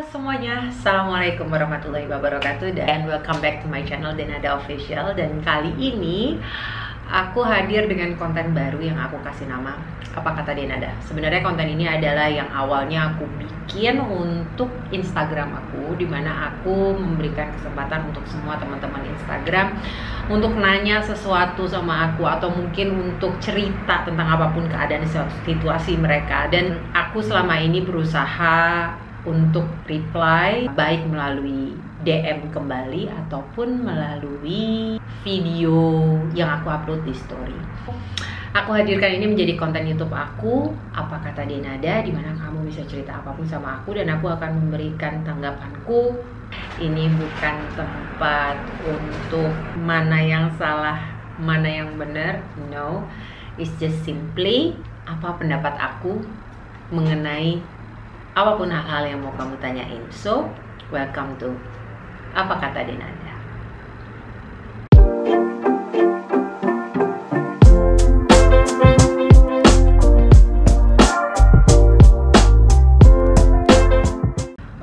semuanya, Assalamualaikum warahmatullahi wabarakatuh, dan welcome back to my channel Denada Official. Dan kali ini aku hadir dengan konten baru yang aku kasih nama Apa Kata Denada. Sebenarnya konten ini adalah yang awalnya aku bikin untuk Instagram aku, dimana aku memberikan kesempatan untuk semua teman-teman Instagram untuk nanya sesuatu sama aku, atau mungkin untuk cerita tentang apapun keadaan situasi mereka. Dan aku selama ini berusaha untuk reply baik melalui DM kembali ataupun melalui video yang aku upload di story. Aku hadirkan ini menjadi konten YouTube aku, Apa Kata Denada, dimana kamu bisa cerita apapun sama aku dan aku akan memberikan tanggapanku. Ini bukan tempat untuk mana yang salah, mana yang benar. No, it's just simply apa pendapat aku mengenai apapun hal-hal yang mau kamu tanyain. So, welcome to Apa Kata Denada.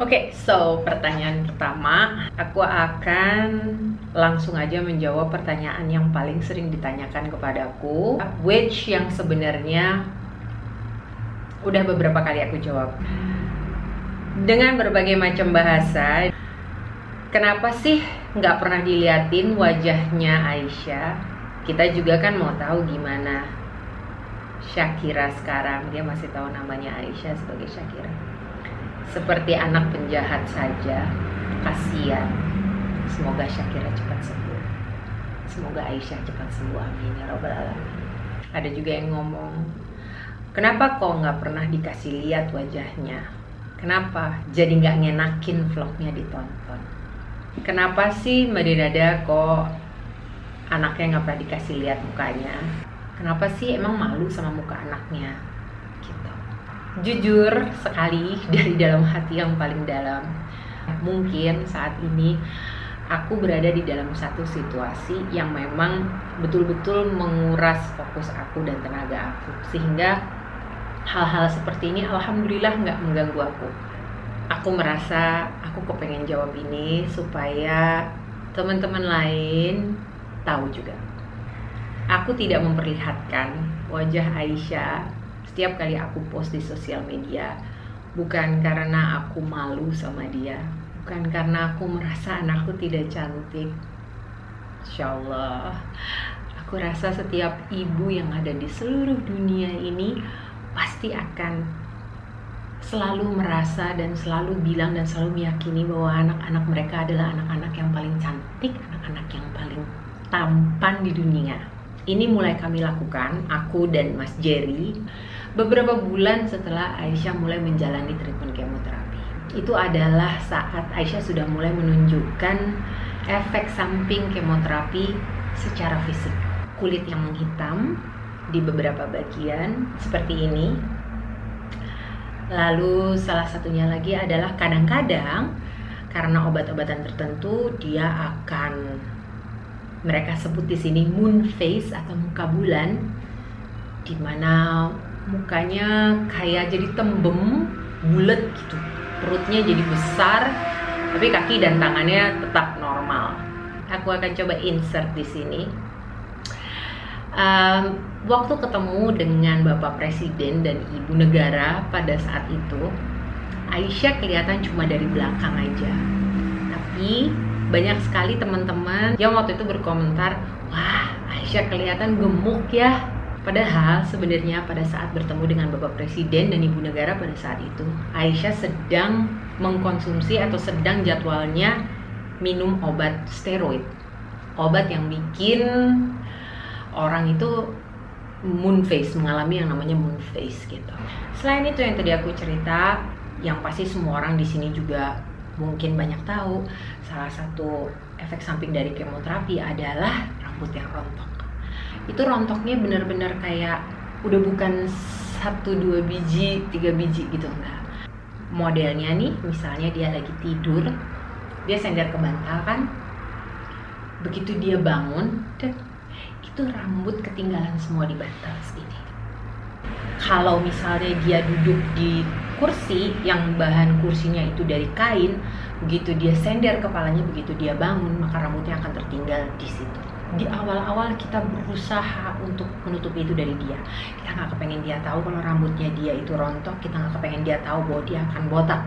Oke, so pertanyaan pertama, aku akan langsung aja menjawab pertanyaan yang paling sering ditanyakan kepadaku, which yang sebenarnya udah beberapa kali aku jawab dengan berbagai macam bahasa. Kenapa sih nggak pernah diliatin wajahnya Aisyah? Kita juga kan mau tahu gimana Shakira sekarang. Dia masih tahu namanya Aisyah sebagai Shakira. Seperti anak penjahat saja. Kasian. Semoga Shakira cepat sembuh. Semoga Aisyah cepat sembuh. Amin ya robbal alamin. Ada juga yang ngomong, kenapa kok nggak pernah dikasih lihat wajahnya? Kenapa jadi nggak ngenakin vlognya ditonton? Kenapa sih Mbak Denada kok anaknya nggak pernah dikasih lihat mukanya? Kenapa sih, emang malu sama muka anaknya? Gitu. Jujur sekali dari dalam hati yang paling dalam, mungkin saat ini aku berada di dalam satu situasi yang memang betul-betul menguras fokus aku dan tenaga aku, sehingga hal-hal seperti ini alhamdulillah nggak mengganggu aku. Aku merasa aku kepengen jawab ini supaya teman-teman lain tahu juga. Aku tidak memperlihatkan wajah Aisyah setiap kali aku post di sosial media, bukan karena aku malu sama dia, bukan karena aku merasa anakku tidak cantik. Insyaallah, aku rasa setiap ibu yang ada di seluruh dunia ini pasti akan selalu merasa dan selalu bilang dan selalu meyakini bahwa anak-anak mereka adalah anak-anak yang paling cantik, anak-anak yang paling tampan di dunia. Ini mulai kami lakukan, aku dan Mas Jerry, beberapa bulan setelah Aisyah mulai menjalani treatment kemoterapi. Itu adalah saat Aisyah sudah mulai menunjukkan efek samping kemoterapi secara fisik. Kulit yang menghitam di beberapa bagian seperti ini. Lalu salah satunya lagi adalah kadang-kadang karena obat-obatan tertentu dia akan, mereka sebut di sini moon face atau muka bulan, dimana mukanya kayak jadi tembem, bulat gitu, perutnya jadi besar, tapi kaki dan tangannya tetap normal. Aku akan coba insert di sini. Waktu ketemu dengan Bapak Presiden dan Ibu Negara pada saat itu, Aisyah kelihatan cuma dari belakang aja. Tapi banyak sekali teman-teman yang waktu itu berkomentar, wah Aisyah kelihatan gemuk ya. Padahal sebenarnya pada saat bertemu dengan Bapak Presiden dan Ibu Negara pada saat itu, Aisyah sedang mengkonsumsi atau sedang jadwalnya minum obat steroid. Obat yang bikin orang itu moon face, mengalami yang namanya moon face gitu. Selain itu yang tadi aku cerita, yang pasti semua orang di sini juga mungkin banyak tahu, salah satu efek samping dari kemoterapi adalah rambut yang rontok. Itu rontoknya benar-benar kayak udah bukan 1, 2 biji, 3 biji gitu, enggak. Modelnya nih, misalnya dia lagi tidur, dia sender ke bantal kan, begitu dia bangun, itu rambut ketinggalan semua di bantal segini. Kalau misalnya dia duduk di kursi yang bahan kursinya itu dari kain, begitu dia sender kepalanya, begitu dia bangun, maka rambutnya akan tertinggal di situ. Di awal-awal kita berusaha untuk menutupi itu dari dia. Kita nggak kepengen dia tahu kalau rambutnya dia itu rontok, kita nggak kepengen dia tahu bahwa dia akan botak.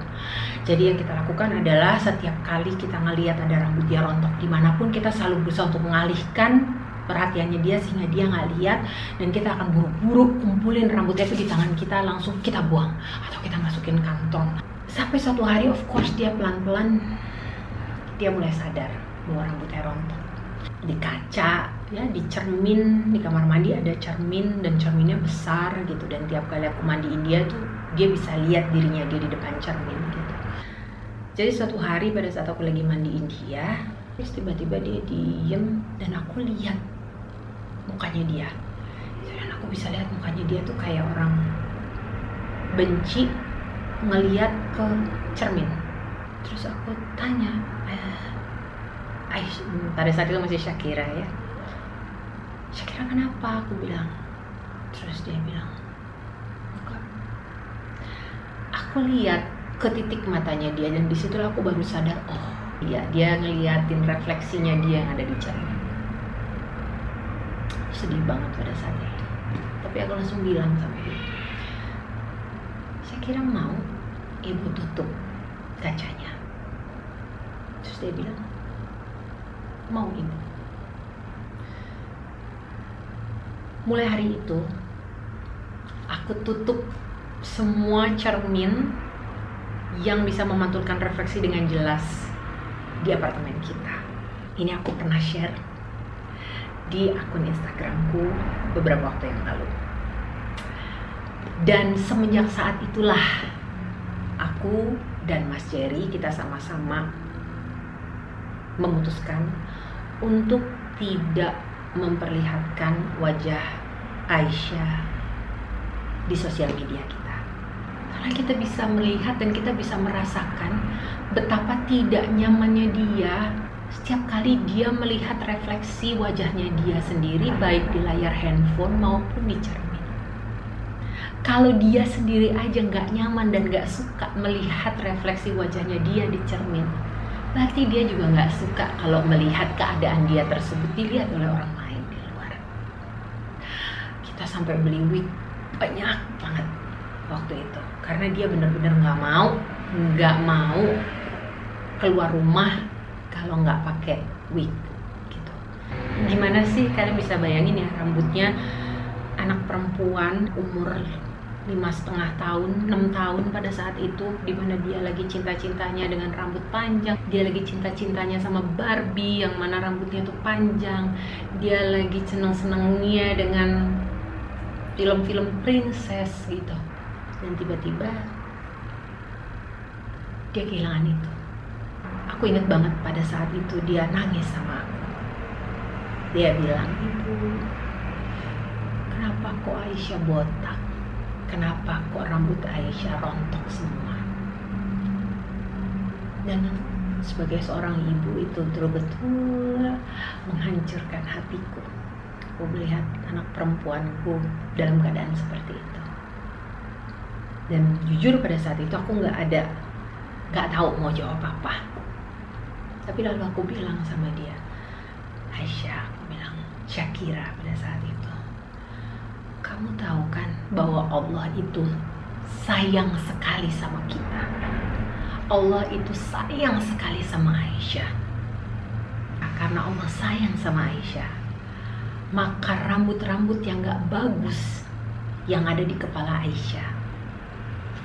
Jadi yang kita lakukan adalah setiap kali kita ngelihat ada rambut dia rontok dimanapun, kita selalu berusaha untuk mengalihkan perhatiannya dia sehingga dia nggak lihat, dan kita akan buru-buru kumpulin rambutnya itu di tangan kita, langsung kita buang atau kita masukin kantong. Sampai suatu hari of course dia pelan-pelan dia mulai sadar bahwa rambutnya rontok. Di kaca ya, di cermin di kamar mandi ada cermin, dan cerminnya besar gitu, dan tiap kali aku mandiin dia tuh dia bisa lihat dirinya dia di depan cermin gitu. Jadi suatu hari pada saat aku lagi mandiin dia, terus tiba-tiba dia diem dan aku lihat mukanya dia, dan aku bisa lihat mukanya dia tuh kayak orang benci ngeliat ke cermin. Terus aku tanya, pada saat itu masih Shakira ya, Shakira kenapa? Aku bilang. Terus dia bilang, enggak. Aku lihat ke titik matanya dia, dan disitulah aku baru sadar, oh iya, dia ngeliatin refleksinya dia yang ada di cermin. Sedih banget pada saat itu, tapi aku langsung bilang sama dia, saya kira mau ibu tutup kacanya. Terus dia bilang, mau ibu. Mulai hari itu aku tutup semua cermin yang bisa memantulkan refleksi dengan jelas di apartemen kita. Ini aku pernah share di akun Instagramku beberapa waktu yang lalu. Dan semenjak saat itulah aku dan Mas Jerry kita sama-sama memutuskan untuk tidak memperlihatkan wajah Aisyah di sosial media kita. Karena kita bisa melihat dan kita bisa merasakan betapa tidak nyamannya dia setiap kali dia melihat refleksi wajahnya dia sendiri, baik di layar handphone maupun di cermin. Kalau dia sendiri aja nggak nyaman dan nggak suka melihat refleksi wajahnya dia di cermin, berarti dia juga nggak suka kalau melihat keadaan dia tersebut dilihat oleh orang lain di luar. Kita sampai beli wig banyak banget waktu itu, karena dia benar-benar nggak mau keluar rumah kalau nggak pakai wig gitu. Gimana sih kalian bisa bayangin ya, rambutnya anak perempuan umur 5,5 tahun, 6 tahun pada saat itu, dimana dia lagi cinta-cintanya dengan rambut panjang, dia lagi cinta-cintanya sama Barbie yang mana rambutnya tuh panjang, dia lagi seneng-senengnya dengan film-film princess gitu, dan tiba-tiba dia kehilangan itu. Aku ingat banget pada saat itu dia nangis sama aku. Dia bilang, ibu, kenapa kok Aisyah botak? Kenapa kok rambut Aisyah rontok semua? Dan sebagai seorang ibu itu betul-betul menghancurkan hatiku. Aku melihat anak perempuanku dalam keadaan seperti itu. Dan jujur pada saat itu aku nggak tahu mau jawab apa. Tapi lalu aku bilang sama dia, Aisyah, aku bilang, Shakira pada saat itu, kamu tahu kan bahwa Allah itu sayang sekali sama kita. Allah itu sayang sekali sama Aisyah. Nah, karena Allah sayang sama Aisyah, maka rambut-rambut yang gak bagus yang ada di kepala Aisyah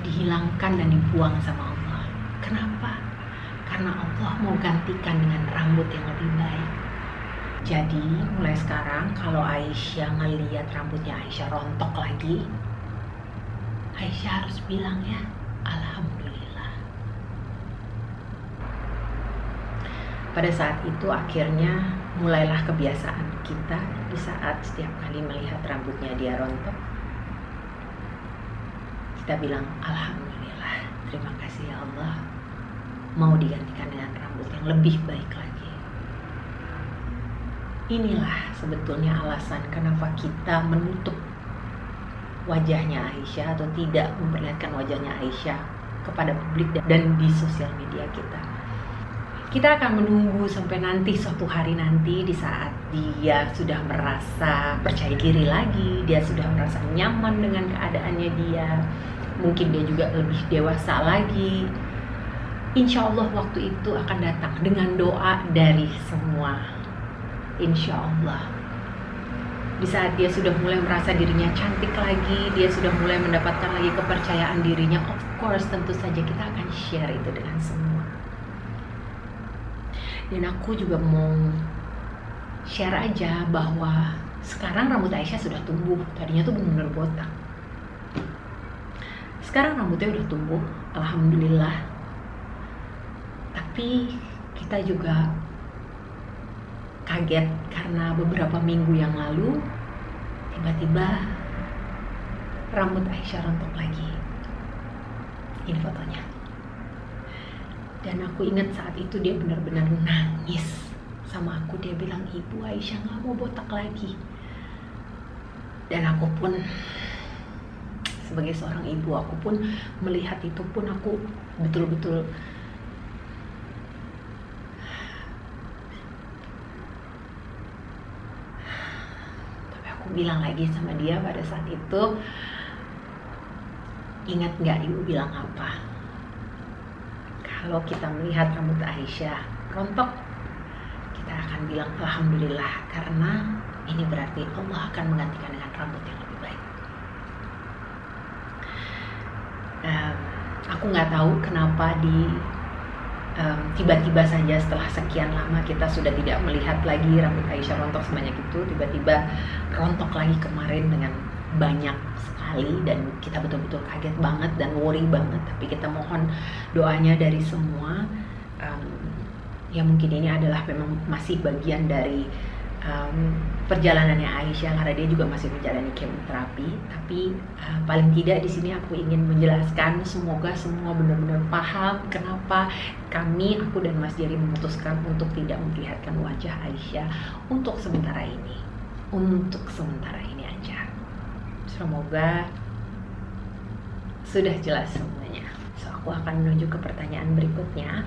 dihilangkan dan dibuang sama Allah. Kenapa? Karena Allah mau gantikan dengan rambut yang lebih baik. Jadi mulai sekarang kalau Aisyah ngelihat rambutnya Aisyah rontok lagi, Aisyah harus bilang ya, Alhamdulillah. Pada saat itu akhirnya mulailah kebiasaan kita di saat setiap kali melihat rambutnya dia rontok, kita bilang Alhamdulillah, terima kasih ya Allah, mau digantikan dengan rambut yang lebih baik lagi. Inilah sebetulnya alasan kenapa kita menutup wajahnya Aisyah atau tidak memperlihatkan wajahnya Aisyah kepada publik dan di sosial media kita. Kita akan menunggu sampai nanti suatu hari nanti di saat dia sudah merasa percaya diri lagi, dia sudah merasa nyaman dengan keadaannya dia, mungkin dia juga lebih dewasa lagi. Insya Allah waktu itu akan datang dengan doa dari semua. Insya Allah. Di saat dia sudah mulai merasa dirinya cantik lagi, dia sudah mulai mendapatkan lagi kepercayaan dirinya, of course tentu saja kita akan share itu dengan semua. Dan aku juga mau share aja bahwa sekarang rambut Aisyah sudah tumbuh. Tadinya tuh benar-benar botak. Sekarang rambutnya udah tumbuh, alhamdulillah. Tapi kita juga kaget karena beberapa minggu yang lalu tiba-tiba rambut Aisyah rontok lagi. Ini fotonya. Dan aku ingat saat itu dia benar-benar nangis sama aku. Dia bilang, "Ibu, Aisyah gak mau botak lagi." Dan aku pun sebagai seorang ibu, aku pun melihat itu pun aku betul-betul tapi aku bilang lagi sama dia pada saat itu, "Ingat gak ibu bilang apa? Kalau kita melihat rambut Aisyah rontok, kita akan bilang alhamdulillah, karena ini berarti Allah akan menggantikan dengan rambut yang lebih baik." Aku nggak tahu kenapa tiba-tiba saja setelah sekian lama kita sudah tidak melihat lagi rambut Aisyah rontok sebanyak itu, tiba-tiba rontok lagi kemarin dengan banyak sekali, dan kita betul-betul kaget banget dan worry banget. Tapi kita mohon doanya dari semua. Ya mungkin ini adalah memang masih bagian dari perjalanannya Aisyah, karena dia juga masih menjalani kemoterapi. Tapi paling tidak di sini aku ingin menjelaskan, semoga semua benar-benar paham kenapa aku dan Mas Jerry memutuskan untuk tidak memperlihatkan wajah Aisyah untuk sementara ini. Untuk sementara ini aja. Semoga sudah jelas semuanya. So, aku akan menuju ke pertanyaan berikutnya.